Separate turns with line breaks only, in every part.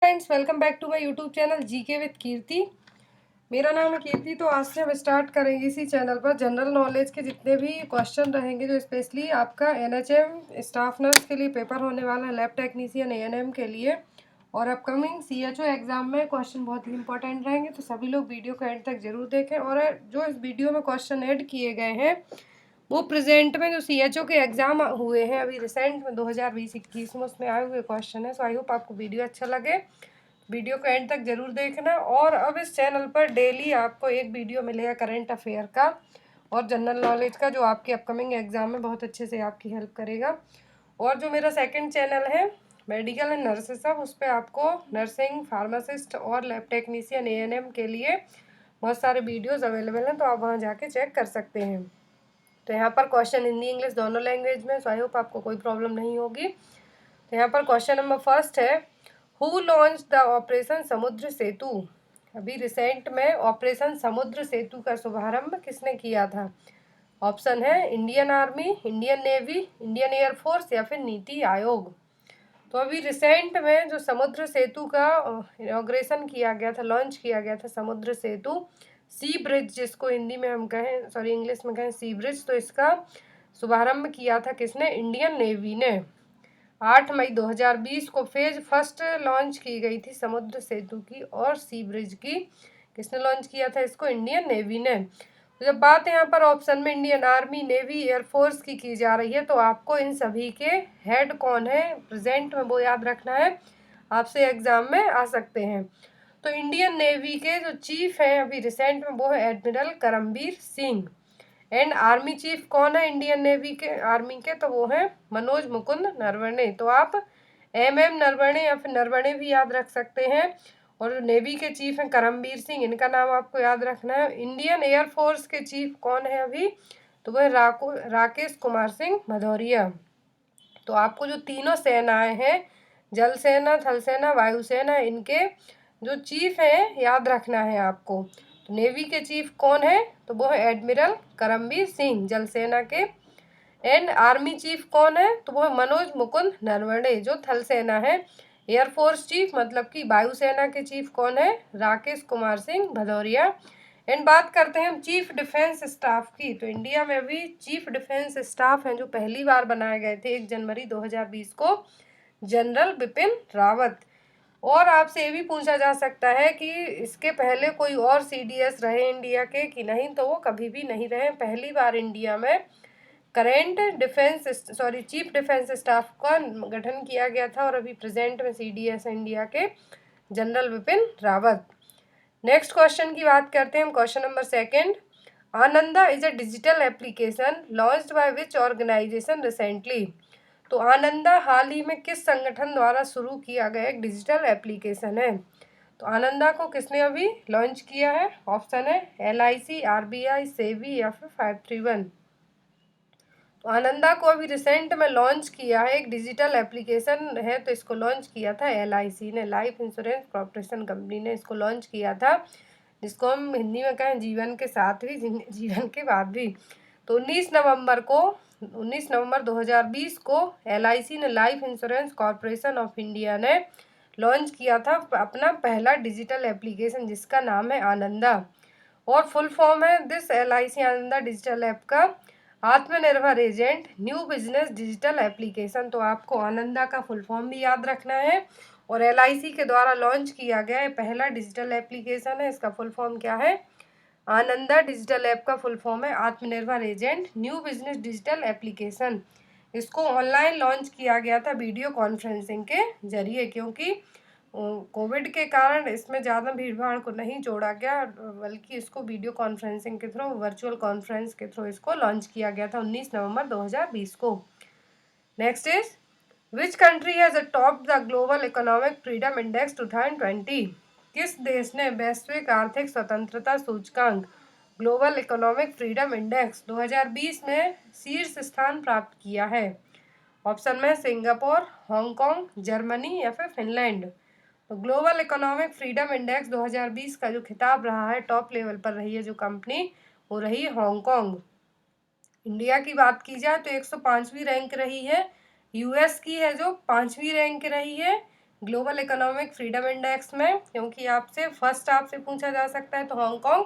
Friends, welcome back to my YouTube channel GK with Kirti. मेरा नाम है कीर्ति। तो आज से हम स्टार्ट करेंगे इसी चैनल पर जनरल नॉलेज के जितने भी क्वेश्चन रहेंगे, जो स्पेशली आपका एनएचएम स्टाफ नर्स के लिए पेपर होने वाला है, लैब टेक्नीशियन एएनएम के लिए, और अपकमिंग सीएचओ एग्जाम में क्वेश्चन बहुत ही इंपॉर्टेंट रहेंगे। तो सभी लोग वीडियो को एंड तक जरूर देखें। और जो इस वीडियो में क्वेश्चन ऐड किए गए हैं वो प्रेजेंट में जो सीएचओ के एग्जाम हुए हैं अभी रिसेंट में 2020-21 में, उसमें आए हुए क्वेश्चन है। सो आई होप आपको वीडियो अच्छा लगे, वीडियो को एंड तक जरूर देखना। और अब इस चैनल पर डेली आपको एक वीडियो मिलेगा करंट अफेयर का और जनरल नॉलेज का, जो आपके अपकमिंग एग्जाम में बहुत अच्छे से आपकी हेल्प करेगा। और जो मेरा सेकंड चैनल है मेडिकल एंड नर्सेस सब, उस पर आपको नर्सिंग, फार्मासिस्ट और लैब टेक्नीशियन एएनएम के लिए बहुत सारे वीडियोज़ अवेलेबल हैं, तो आप वहाँ जाके चेक कर सकते हैं। तो यहाँ पर क्वेश्चन हिंदी इंग्लिश दोनों लैंग्वेज में, सो आई होप आपको कोई प्रॉब्लम नहीं होगी। तो यहाँ पर क्वेश्चन नंबर फर्स्ट है, हु लॉन्च द ऑपरेशन समुद्र सेतु। अभी रिसेंट में ऑपरेशन समुद्र सेतु का शुभारंभ किसने किया था? ऑप्शन है Indian army, Indian navy, Indian air force या फिर नीति आयोग। तो अभी रिसेंट में जो समुद्र सेतु का इनॉग्रेशन किया गया था, लॉन्च किया गया था समुद्र सेतु, सी ब्रिज जिसको हिंदी में हम कहें, सॉरी इंग्लिश में कहें सी ब्रिज, तो इसका शुभारंभ किया था किसने? इंडियन नेवी ने। 8 मई 2020 को फेज फर्स्ट लॉन्च की गई थी समुद्र सेतु की और सी ब्रिज की। किसने लॉन्च किया था इसको? इंडियन नेवी ने। तो जब बात यहाँ पर ऑप्शन में इंडियन आर्मी, नेवी, एयरफोर्स की जा रही है, तो आपको इन सभी के हेड कौन है प्रेजेंट में वो याद रखना है, आपसे एग्जाम में आ सकते हैं। तो इंडियन नेवी के जो चीफ हैं अभी रिसेंट में वो है admiral Karambir Singh. And army chief कौन है इंडियन नेवी के, आर्मी के? तो वो है मनोज मुकुंद नरवणे। तो आप एमएम नरवणे या फिर नरवणे भी याद रख सकते हैं। और जो नेवी के चीफ हैं करमबीर सिंह, इनका नाम आपको याद रखना है। इंडियन एयरफोर्स के चीफ कौन है अभी? तो वह राकेश कुमार सिंह भदौरिया। तो आपको जो तीनों सेनाएं हैं, जल सेना, थल सेना, वायुसेना, इनके जो चीफ हैं याद रखना है आपको। तो नेवी के चीफ कौन है? तो वो है एडमिरल करमबीर सिंह जल सेना के। एंड आर्मी चीफ कौन है? तो वो है मनोज मुकुंद नरवणे जो थल सेना है। एयरफोर्स चीफ मतलब कि वायुसेना के चीफ कौन है? राकेश कुमार सिंह भदौरिया। एंड बात करते हैं हम चीफ डिफेंस स्टाफ की। तो इंडिया में अभी चीफ डिफेंस स्टाफ हैं जो पहली बार बनाए गए थे 1 जनवरी 2020 को, जनरल बिपिन रावत। और आपसे ये भी पूछा जा सकता है कि इसके पहले कोई और सीडीएस रहे इंडिया के कि नहीं, तो वो कभी भी नहीं रहे। पहली बार इंडिया में चीफ डिफेंस स्टाफ का गठन किया गया था और अभी प्रेजेंट में सीडीएस इंडिया के general Bipin Rawat. Next question की बात करते हैं हम, question number second. Ananda is a digital application launched by which organisation recently. तो आनंदा हाल ही में किस संगठन द्वारा शुरू किया गया एक डिजिटल एप्लीकेशन है? तो आनंदा को किसने अभी लॉन्च किया है? ऑप्शन है एलआईसी, आरबीआई, सेबी या फिर 531। तो आनंदा को अभी रिसेंट में लॉन्च किया है, एक डिजिटल एप्लीकेशन है, तो इसको लॉन्च किया था एलआईसी ने, लाइफ इंश्योरेंस कॉर्पोरेशन कंपनी ने इसको लॉन्च किया था, जिसको हम हिंदी में कहें जीवन के साथ भी जीवन के बाद भी। तो 19 नवंबर 2020 को एलआईसी ने, life insurance corporation of India ने लॉन्च किया था अपना पहला डिजिटल एप्लीकेशन, जिसका नाम है आनंदा। और फुल फॉर्म है this LIC Ananda digital app का आत्मनिर्भर agent new business digital application. तो आपको आनंदा का फुल फॉर्म भी याद रखना है और एलआईसी के द्वारा लॉन्च किया गया है पहला डिजिटल एप्लीकेशन है, इसका फुल फॉर्म क्या है? आनंदा डिजिटल ऐप का फुल फॉर्म है आत्मनिर्भर agent new business digital application. इसको ऑनलाइन लॉन्च किया गया था वीडियो कॉन्फ्रेंसिंग के जरिए, क्योंकि कोविड के कारण इसमें ज़्यादा भीड़ भाड़ को नहीं जोड़ा गया, बल्कि इसको वीडियो कॉन्फ्रेंसिंग के थ्रू, वर्चुअल कॉन्फ्रेंस के थ्रू इसको लॉन्च किया गया था 19 नवंबर 2020 को। Next is which country has top the global economic freedom index 2020। किस देश ने वैश्विक आर्थिक स्वतंत्रता सूचकांक ग्लोबल इकोनॉमिक फ्रीडम इंडेक्स 2020 में शीर्ष स्थान प्राप्त किया है? ऑप्शन में सिंगापुर, हांगकांग, जर्मनी या फिर फिनलैंड। तो ग्लोबल इकोनॉमिक फ्रीडम इंडेक्स 2020 का जो खिताब रहा है, टॉप लेवल पर रही है जो कंपनी, वो रही हांगकांग। इंडिया की बात की जाए तो 105वीं रैंक रही है, यूएस की है जो 5वीं रैंक रही है, ग्लोबल इकोनॉमिक फ्रीडम इंडेक्स में, क्योंकि आपसे पूछा जा सकता है तो हांगकांग,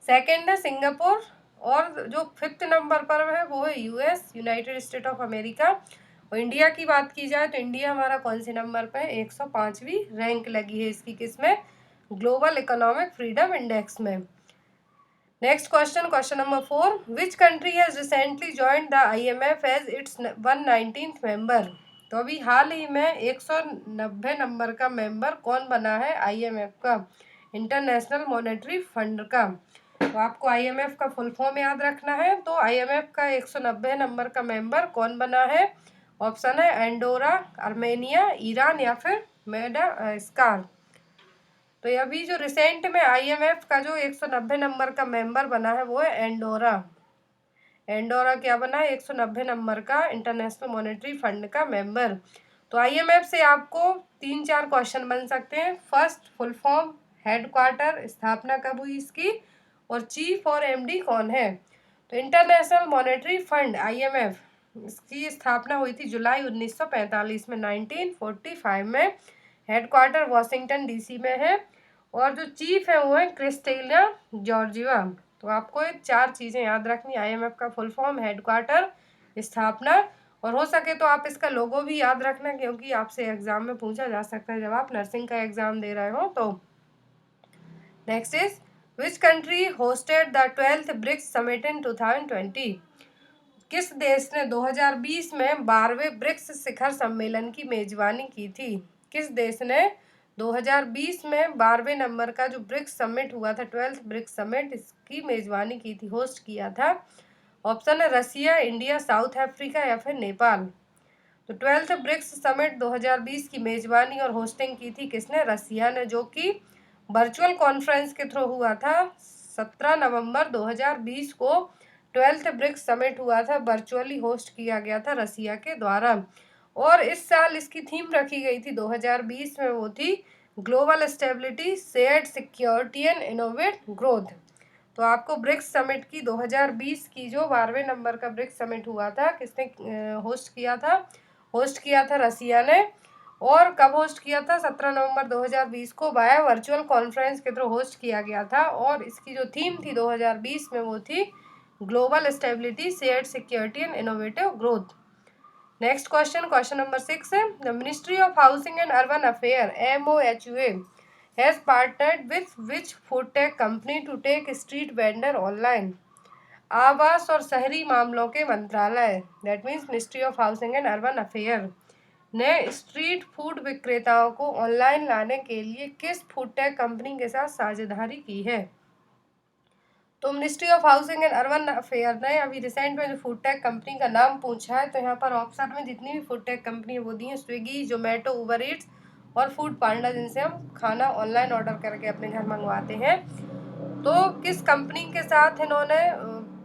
सेकंड है सिंगापुर, और जो 5th नंबर पर है वो है US, United state of America. और इंडिया की बात की जाए तो इंडिया हमारा कौन से नंबर पे है? 105वीं रैंक लगी है इसकी, किसमें? ग्लोबल इकोनॉमिक फ्रीडम इंडेक्स में। Next question number 4, which country has recently joined the IMF as its 119th member? तो अभी हाल ही में 190 नंबर का मेंबर कौन बना है IMF का, इंटरनेशनल मॉनेटरी फंड का? तो आपको IMF का फुल फॉर्म याद रखना है। तो IMF का 190 नंबर का मेंबर कौन बना है? ऑप्शन है एंडोरा, आर्मेनिया, ईरान या फिर मेडागास्कर। तो अभी जो रिसेंट में IMF का जो 190 नंबर का मेंबर बना है वो है एंडोरा। एंडोरा क्या बना है? 190 नंबर का इंटरनेशनल मॉनेटरी फंड का मेंबर। तो IMF से आपको 3-4 क्वेश्चन बन सकते हैं। फर्स्ट, फुल फॉर्म, हेडक्वार्टर, स्थापना कब हुई इसकी, और चीफ और MD कौन है? तो इंटरनेशनल मॉनेटरी फंड IMF, इसकी स्थापना हुई थी जुलाई 1945 में, 1945 में। हेडक्वार्टर वॉशिंगटन DC में है, और जो चीफ है वो है क्रिस्टेलिया जॉर्जिया। तो आपको ये 4 चीज़ें याद रखनी, IMF का फुल फॉर्म, हेडक्वार्टर, स्थापना, और हो सके तो आप इसका लोगो भी याद रखना, क्योंकि आपसे एग्जाम में पूछा जा सकता है जब आप नर्सिंग का एग्जाम दे रहे हो तो। Next is, which country hosted the 12th BRICS summit in 2020? किस देश ने 2020 में 12वें ब्रिक्स शिखर सम्मेलन की मेजबानी की थी? किस देश ने 2020 में 12वें नंबर का जो ब्रिक्स समिट हुआ था, 12th ब्रिक्स समिट, इसकी मेजबानी की थी, होस्ट किया था? ऑप्शन है रसिया, इंडिया, साउथ अफ्रीका या फिर नेपाल। तो 12th ब्रिक्स समिट 2020 की मेजबानी और होस्टिंग की थी किसने? रसिया ने, जो कि वर्चुअल कॉन्फ्रेंस के थ्रू हुआ था। 17 नवंबर 2020 को 12th ब्रिक्स समिट हुआ था, वर्चुअली होस्ट किया गया था रसिया के द्वारा। और इस साल इसकी थीम रखी गई थी 2020 में, वो थी global stability, shared security and innovate growth. तो आपको ब्रिक्स समिट की 2020 की जो 12वें नंबर का ब्रिक्स समिट हुआ था, किसने होस्ट किया था? होस्ट किया था रसिया ने। और कब होस्ट किया था? 17 नवंबर 2020 को वाया वर्चुअल कॉन्फ्रेंस के थ्रू होस्ट किया गया था। और इसकी जो थीम थी 2020 में वो थी global stability, shared security and innovative growth. Next question number 6 है, the ministry of housing and urban affair MOHUA has partnered with which food tech company to take street vendor online? आवास और शहरी मामलों के मंत्रालय, that means ministry of housing and urban affair, ने street food विक्रेताओं को ऑनलाइन लाने के लिए किस फूड टेक कंपनी के साथ साझेदारी की है? तो ministry of housing and urban affair ने अभी रिसेंट में जो फूड टेक कंपनी का नाम पूछा है, तो यहाँ पर ऑप्शन में जितनी भी फूड टेक कंपनी है वो दी है, स्विगी, जोमेटो, उबर ईट्स और फूड पांडा, जिनसे हम खाना ऑनलाइन ऑर्डर करके अपने घर मंगवाते हैं। तो किस कंपनी के साथ इन्होंने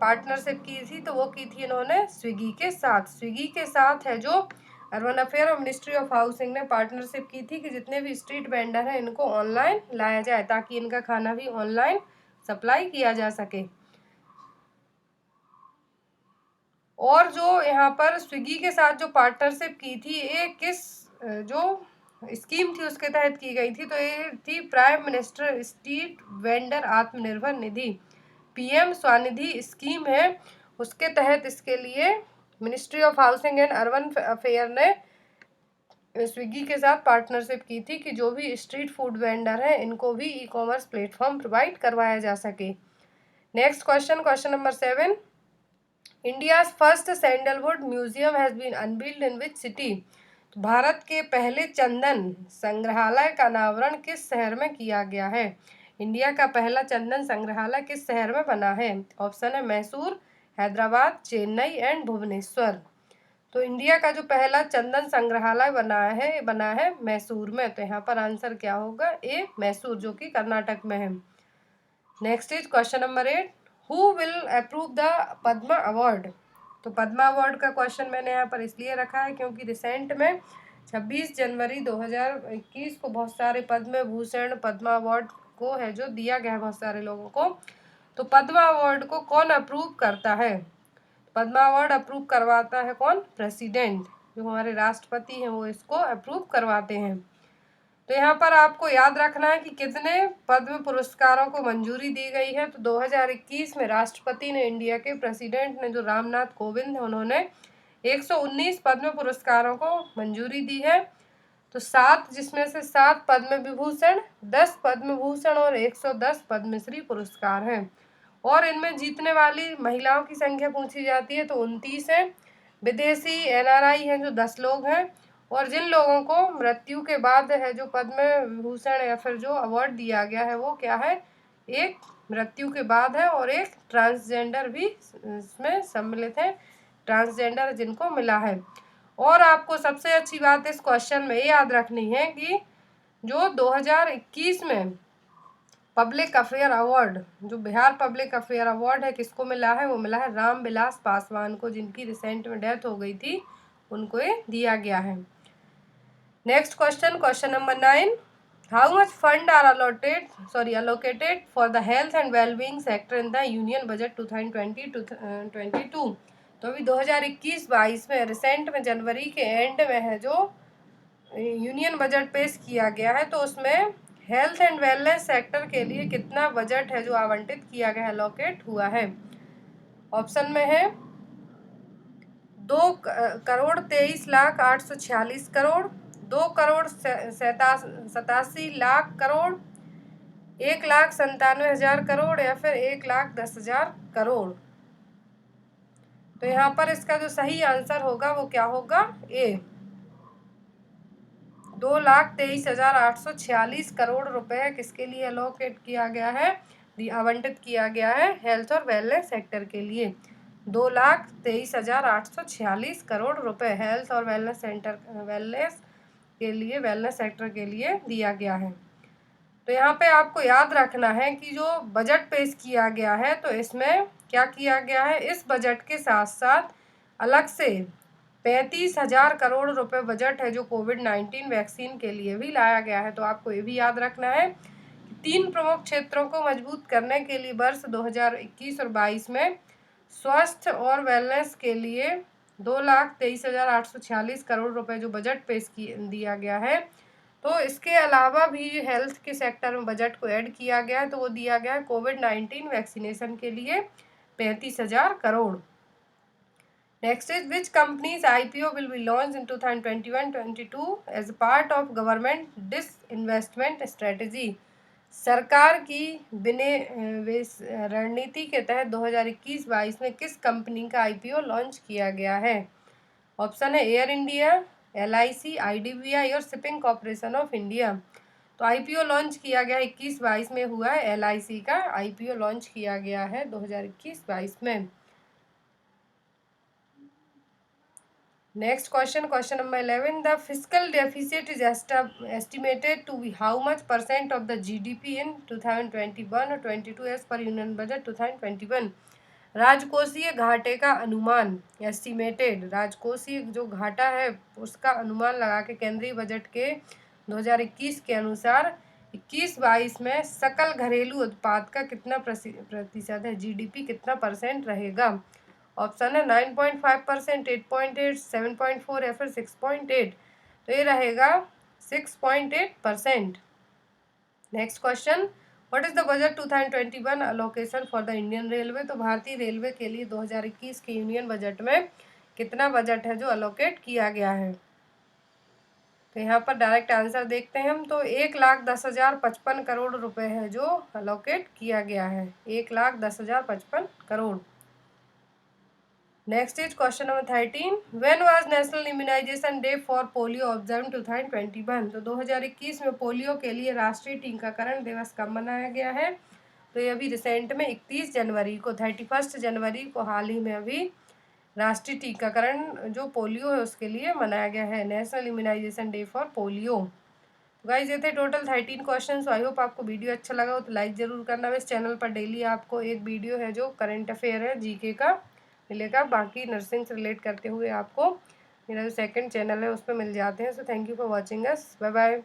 पार्टनरशिप की थी? तो वो की थी इन्होंने स्विगी के साथ। स्विगी के साथ है जो अर्बन अफेयर और मिनिस्ट्री ऑफ हाउसिंग ने पार्टनरशिप की थी कि जितने भी स्ट्रीट वेंडर हैं इनको ऑनलाइन लाया जाए, ताकि इनका खाना भी ऑनलाइन सप्लाई किया जा सके। और जो यहाँ पर स्विगी के साथ जो पार्टनरशिप की थी, ये किस जो स्कीम थी उसके तहत की गई थी? तो ये थी prime minister street vendor Atmanirbhar Nidhi, PM Svanidhi scheme है, उसके तहत इसके लिए ministry of housing and urban affair ने स्विगी के साथ पार्टनरशिप की थी कि जो भी स्ट्रीट फूड वेंडर हैं इनको भी ई-कॉमर्स प्लेटफॉर्म प्रोवाइड करवाया जा सके। Next question number 7, India's first sandalwood museum has been unveiled in which city? Bharat के पहले चंदन संग्रहालय का अनावरण किस शहर में किया गया है? इंडिया का पहला चंदन संग्रहालय किस शहर में बना है? ऑप्शन है मैसूर, हैदराबाद, चेन्नई एंड भुवनेश्वर। तो इंडिया का जो पहला चंदन संग्रहालय बना है मैसूर में। तो यहाँ पर आंसर क्या होगा? ए, मैसूर, जो कि कर्नाटक में है। Next is question number 8, who will approve the Padma award? तो पद्मा अवार्ड का क्वेश्चन मैंने यहाँ पर इसलिए रखा है क्योंकि रिसेंट में 26 जनवरी 2021 को बहुत सारे पद्म भूषण, पद्मा अवार्ड को है जो दिया गया है बहुत सारे लोगों को। तो पद्मा अवार्ड को कौन अप्रूव करता है? पद्मा अवार्ड अप्रूव करवाता है कौन? प्रेसिडेंट, जो हमारे राष्ट्रपति हैं वो इसको अप्रूव करवाते हैं। तो यहाँ पर आपको याद रखना है कि कितने पद्म पुरस्कारों को मंजूरी दी गई है। तो 2021 में राष्ट्रपति ने, इंडिया के प्रेसिडेंट ने, जो रामनाथ कोविंद हैं, उन्होंने 119 पद्म पुरस्कारों को मंजूरी दी है। तो 7, जिसमें से 7 पद्म विभूषण, 10 पद्म भूषण और 110 पद्मश्री पुरस्कार हैं। और इनमें जीतने वाली महिलाओं की संख्या पूछी जाती है तो 29 है। विदेशी NRI हैं जो 10 लोग हैं। और जिन लोगों को मृत्यु के बाद है जो पद्म विभूषण या फिर जो अवार्ड दिया गया है वो क्या है, एक मृत्यु के बाद है और एक ट्रांसजेंडर भी इसमें सम्मिलित है, ट्रांसजेंडर जिनको मिला है। और आपको सबसे अच्छी बात इस क्वेश्चन में याद रखनी है कि जो 2021 में पब्लिक अफेयर अवार्ड, जो बिहार पब्लिक अफेयर अवार्ड है, किसको मिला है, वो मिला है रामविलास पासवान को, जिनकी रिसेंट में डेथ हो गई थी, उनको ये दिया गया है। Next question, question number 9, how much fund are allocated for the health and wellbeing sector in the union budget 2020-22। तो अभी 2021-22 में रिसेंट में जनवरी के एंड में है जो यूनियन बजट पेश किया गया है, तो उसमें हेल्थ एंड वेलनेस सेक्टर के लिए कितना बजट है जो आवंटित किया गया है, अलॉकेट हुआ है। ऑप्शन में है 2,23,08,46 करोड़, 2,87,00,000 करोड़, 1,97,000 करोड़ या फिर 1,10,000 करोड़। तो यहाँ पर इसका जो सही आंसर होगा वो क्या होगा, ए, 2,23,846 करोड़ रुपए किसके लिए अलोकेट किया गया है, आवंटित किया गया है हेल्थ और वेलनेस सेक्टर के लिए। 2,23,846 करोड़ रुपए हेल्थ और वेलनेस के लिए, वेलनेस सेक्टर के लिए दिया गया है। तो यहाँ पे आपको याद रखना है कि जो बजट पेश किया गया है तो इसमें क्या किया गया है, इस बजट के साथ साथ अलग से 35,000 करोड़ रुपए बजट है जो कोविड-19 वैक्सीन के लिए भी लाया गया है। तो आपको ये भी याद रखना है कि 3 प्रमुख क्षेत्रों को मजबूत करने के लिए वर्ष 2021 और 22 में स्वास्थ्य और वेलनेस के लिए 2,23,846 करोड़ रुपए जो बजट पेश दिया गया है। तो इसके अलावा भी हेल्थ के सेक्टर में बजट को ऐड किया गया है, तो वो दिया गया है कोविड-19 वैक्सीनेशन के लिए 35,000 crore. Next is which company's IPO will be launch in 2021-22 as part of government disinvestment strategy. सरकार की विनिवेश रणनीति के तहत 2021-22 में किस कंपनी का IPO लॉन्च किया गया है। ऑप्शन है एयर इंडिया, LIC, IDBI और शिपिंग कॉर्पोरेशन ऑफ इंडिया। तो IPO लॉन्च किया गया 21-22 में हुआ है, LIC का IPO लॉन्च किया गया है 2021-22 में। Next question, question number 11, the fiscal deficit is estimated to be how much % of the GDP in 2021 और 22 एज पर यूनियन बजट 2021। राजकोषीय घाटे का अनुमान, एस्टिमेटेड राजकोषीय जो घाटा है उसका अनुमान लगा के केंद्रीय बजट के 2021 के अनुसार 21-22 में सकल घरेलू उत्पाद का कितना प्रतिशत है, GDP कितना % रहेगा। ऑप्शन है 9.5%, 8.8, 7.4 या फिर 6.8। तो ये रहेगा 6.8%। Next question, what is the budget 2021 allocation for the Indian railway. तो भारतीय रेलवे के लिए 2021 के यूनियन बजट में कितना बजट है जो अलोकेट किया गया है। तो यहाँ पर डायरेक्ट आंसर देखते हैं हम, तो 1,10,055 करोड़ रुपए है जो अलोकेट किया गया है, 1,10,055 crore. Next is question number 13, when was national immunisation day for polio observe 2021। तो 2021 में पोलियो के लिए राष्ट्रीय टीकाकरण दिवस कब मनाया गया है। तो ये अभी रिसेंट में 31 जनवरी को, 31 जनवरी को हाल ही में अभी राष्ट्रीय टीकाकरण जो पोलियो है उसके लिए मनाया गया है, national immunisation day for polio. तो गाइस ये थे टोटल 13 क्वेश्चन। आई होप आपको वीडियो अच्छा लगा हो तो लाइक ज़रूर करना। इस चैनल पर डेली आपको एक वीडियो है जो करंट अफेयर है GK का मिलेगा, बाकी नर्सिंग से रिलेट करते हुए आपको मेरा जो सेकंड चैनल है उस पर मिल जाते हैं। So thank you for watching us, bye bye.